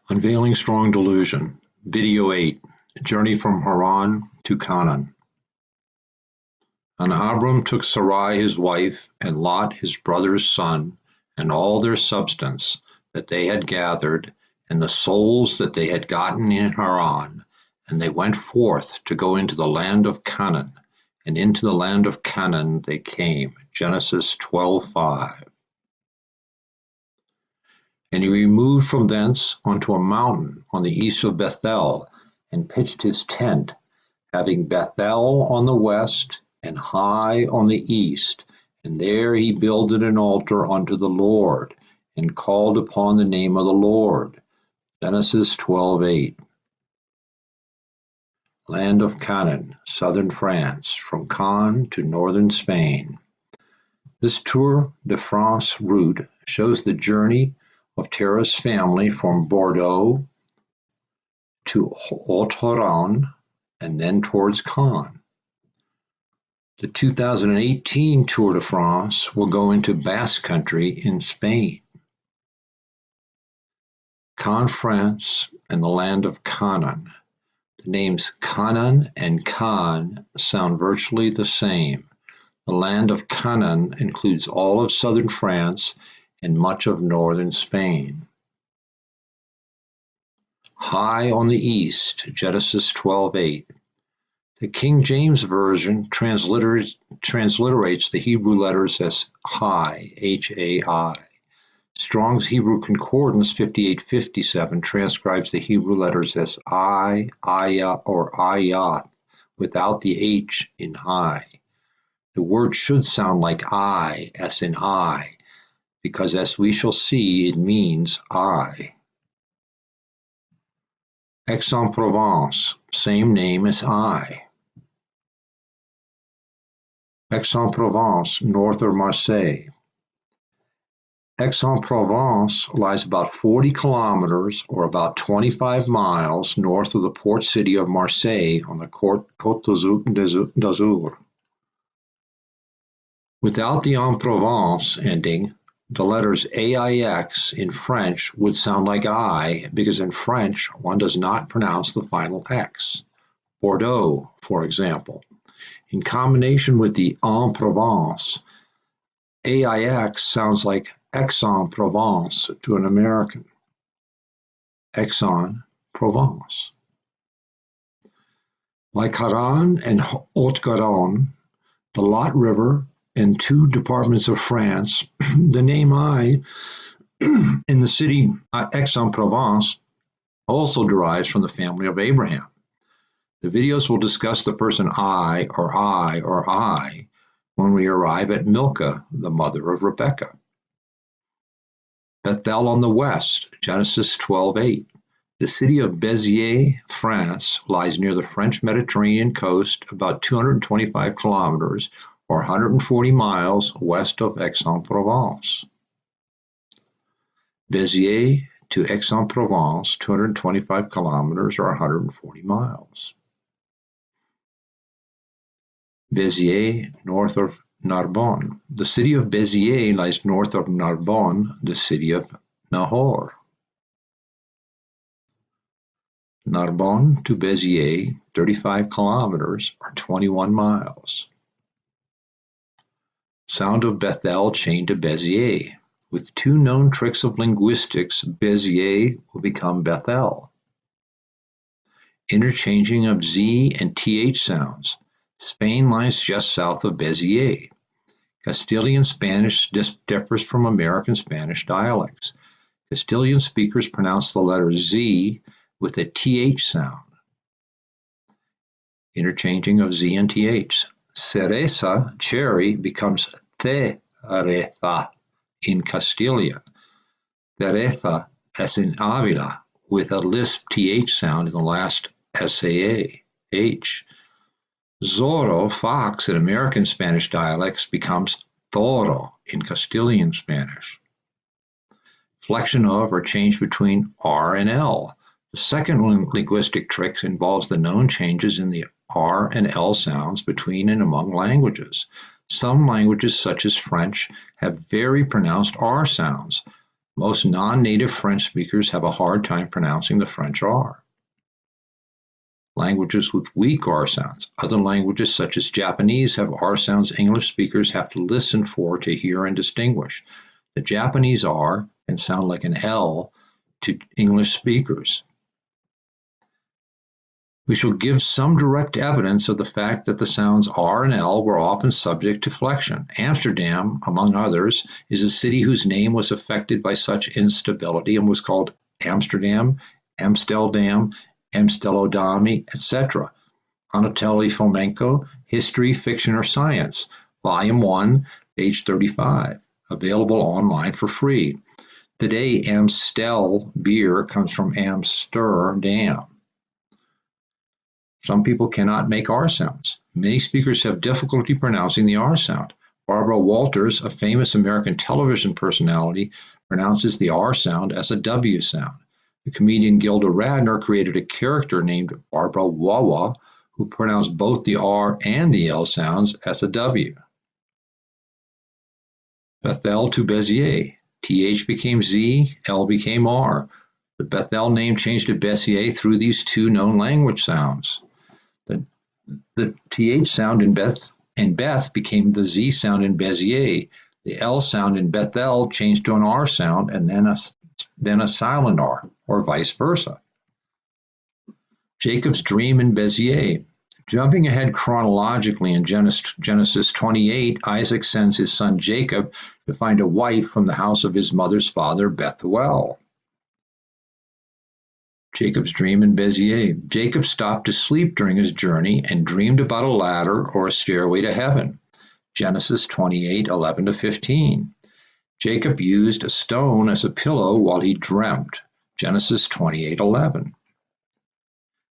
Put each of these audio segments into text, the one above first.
Unveiling Strong Delusion, Video 8, Journey from Haran to Canaan. And Abram took Sarai his wife, and Lot his brother's son, and all their substance that they had gathered, and the souls that they had gotten in Haran, and they went forth to go into the land of Canaan, and into the land of Canaan they came. Genesis 12:5. And he removed from thence unto a mountain on the east of Bethel, and pitched his tent, having Bethel on the west, and Hai on the east, and there he builded an altar unto the Lord, and called upon the name of the Lord. Genesis 12:8. Land of Canaan, southern France, from Caen to northern Spain. This Tour de France route shows the journey of Tara's family from Bordeaux to Haute-Haran and then towards Caen. The 2018 Tour de France will go into Basque Country in Spain. Caen, France, and the land of Canaan. The names Canaan and Caen sound virtually the same. The land of Canaan includes all of southern France and much of northern Spain. Hai on the east, Genesis 12:8. The King James Version transliterates the Hebrew letters as Hai, H-A-I. Strong's Hebrew Concordance 5857 transcribes the Hebrew letters as I, Aya, or Ayath, without the H in Hai. The word should sound like I, as in I, because as we shall see, it means I. Aix-en-Provence, same name as I. Aix-en-Provence, north of Marseille. Aix-en-Provence lies about 40 kilometers, or about 25 miles, north of the port city of Marseille on the Côte d'Azur. Without the en Provence ending, the letters AIX in French would sound like I, because in French one does not pronounce the final X. Bordeaux, for example. In combination with the en Provence, AIX sounds like Aix-en-Provence to an American. Aix-en-Provence. Like Haran and Haute-Garonne, the Lot River, and two departments of France, the name I in the city Aix-en-Provence also derives from the family of Abraham. The videos will discuss the person I when we arrive at Milcah, the mother of Rebekah. Bethel on the west, Genesis 12:8. The city of Béziers, France, lies near the French Mediterranean coast, about 225 kilometers, or 140 miles west of Aix-en-Provence. Béziers to Aix-en-Provence, 225 kilometers, or 140 miles. Béziers, north of Narbonne. The city of Béziers lies north of Narbonne, the city of Nahor. Narbonne to Béziers, 35 kilometers, or 21 miles. Sound of Bethel chained to Béziers. With two known tricks of linguistics, Béziers will become Bethel. Interchanging of Z and TH sounds. Spain lies just south of Béziers. Castilian Spanish differs from American Spanish dialects. Castilian speakers pronounce the letter Z with a TH sound. Interchanging of Z and TH. Cereza, cherry, becomes cereza in Castilian. Cereza, as in Avila, with a lisp TH sound in the last SAA, H. Zorro, fox, in American Spanish dialects becomes toro in Castilian Spanish. Flexion of or change between R and L. The second linguistic trick involves the known changes in the R and L sounds between and among languages. Some languages, such as French, have very pronounced R sounds. Most non-native French speakers have a hard time pronouncing the French R. Languages with weak R sounds. Other languages such as Japanese have R sounds English speakers have to listen for to hear and distinguish. The Japanese R can sound like an L to English speakers. We shall give some direct evidence of the fact that the sounds R and L were often subject to flexion. Amsterdam, among others, is a city whose name was affected by such instability and was called Amsterdam, Amsteldam, Amstelodami, etc. Anatoly Fomenko, History, Fiction, or Science, Volume 1, page 35, available online for free. Today, Amstel beer comes from Amsterdam. Some people cannot make R sounds. Many speakers have difficulty pronouncing the R sound. Barbara Walters, a famous American television personality, pronounces the R sound as a W sound. The comedian Gilda Radner created a character named Barbara Wawa, who pronounced both the R and the L sounds as a W. Bethel to Béziers. TH became Z, L became R. The Bethel name changed to Béziers through these two known language sounds. The TH sound in Beth became the Z sound in Béziers. The L sound in Bethel changed to an R sound and then a silent R, or vice versa. Jacob's dream in Béziers. Jumping ahead chronologically in Genesis 28, Isaac sends his son Jacob to find a wife from the house of his mother's father, Bethuel. Jacob's dream in Béziers. Jacob stopped to sleep during his journey and dreamed about a ladder or a stairway to heaven. Genesis 28, 11-15. Jacob used a stone as a pillow while he dreamt. Genesis 28, 11.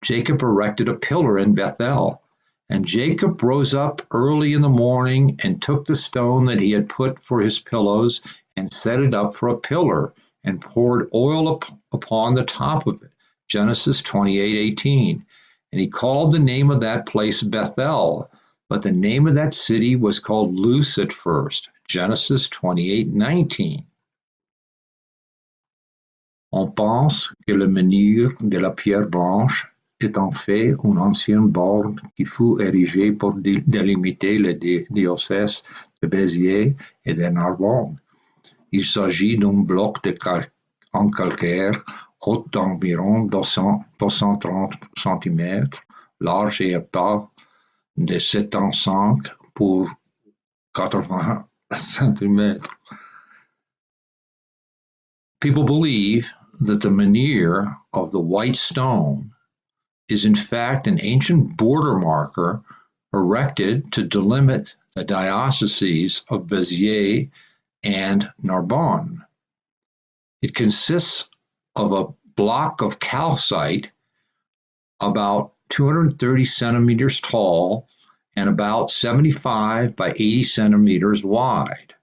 Jacob erected a pillar in Bethel, and Jacob rose up early in the morning and took the stone that he had put for his pillows and set it up for a pillar and poured oil upon the top of it. Genesis 28:18. And he called the name of that place Bethel, but the name of that city was called Luz at first. Genesis 28:19. On pense que le menhir de la pierre blanche est en fait une ancienne borne qui fut érigée pour délimiter le diocèse de Béziers et de Narbonne. Il s'agit d'un bloc en calcaire haut d'environ 230 cm, large et épais de 7,5 pour 80 cm. People believe that the menhir of the white stone is in fact an ancient border marker erected to delimit the dioceses of Béziers and Narbonne. It consists of a block of calcite about 230 centimeters tall and about 75 by 80 centimeters wide.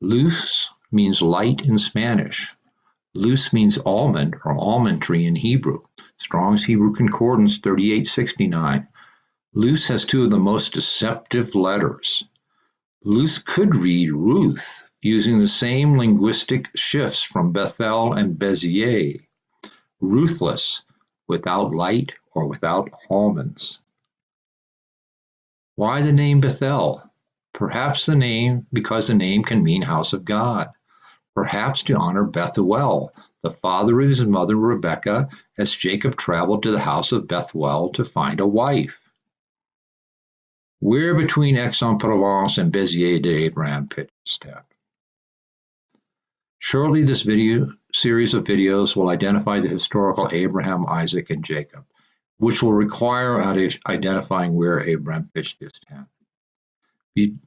Luz means light in Spanish. Luz means almond or almond tree in Hebrew. Strong's Hebrew Concordance 3869. Luz has two of the most deceptive letters. Luz could read Ruth, using the same linguistic shifts from Bethel and Béziers. Ruthless, without light or without almonds. Why the name Bethel? Perhaps because the name can mean house of God. Perhaps to honor Bethuel, the father of his mother Rebekah, as Jacob traveled to the house of Bethuel to find a wife. Where between Aix-en-Provence and Béziers did Abraham pitch his tent? Surely this series of videos will identify the historical Abraham, Isaac, and Jacob, which will require identifying where Abraham pitched his tent.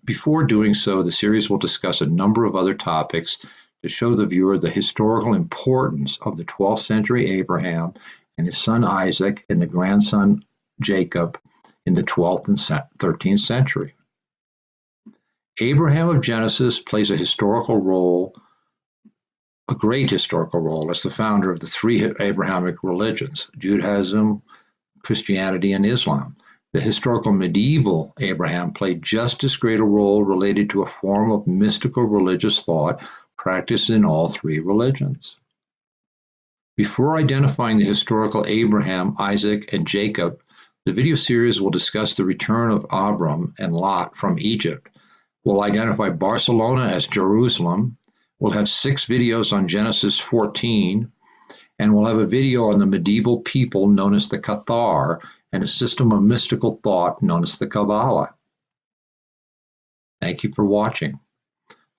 Before doing so, the series will discuss a number of other topics to show the viewer the historical importance of the 12th century Abraham and his son Isaac and the grandson Jacob in the 12th and 13th century. Abraham of Genesis plays a great historical role as the founder of the three Abrahamic religions, Judaism, Christianity, and Islam. The historical medieval Abraham played just as great a role related to a form of mystical religious thought practiced in all three religions. Before identifying the historical Abraham, Isaac, and Jacob, the video series will discuss the return of Abram and Lot from Egypt. We'll identify Barcelona as Jerusalem. We'll have 6 videos on Genesis 14, and we'll have a video on the medieval people known as the Cathar and a system of mystical thought known as the Kabbalah. Thank you for watching.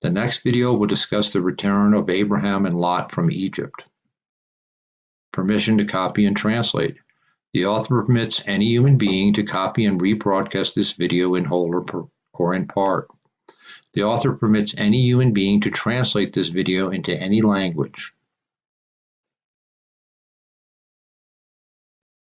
The next video will discuss the return of Abraham and Lot from Egypt. Permission to copy and translate. The author permits any human being to copy and rebroadcast this video in whole or in part. The author permits any human being to translate this video into any language.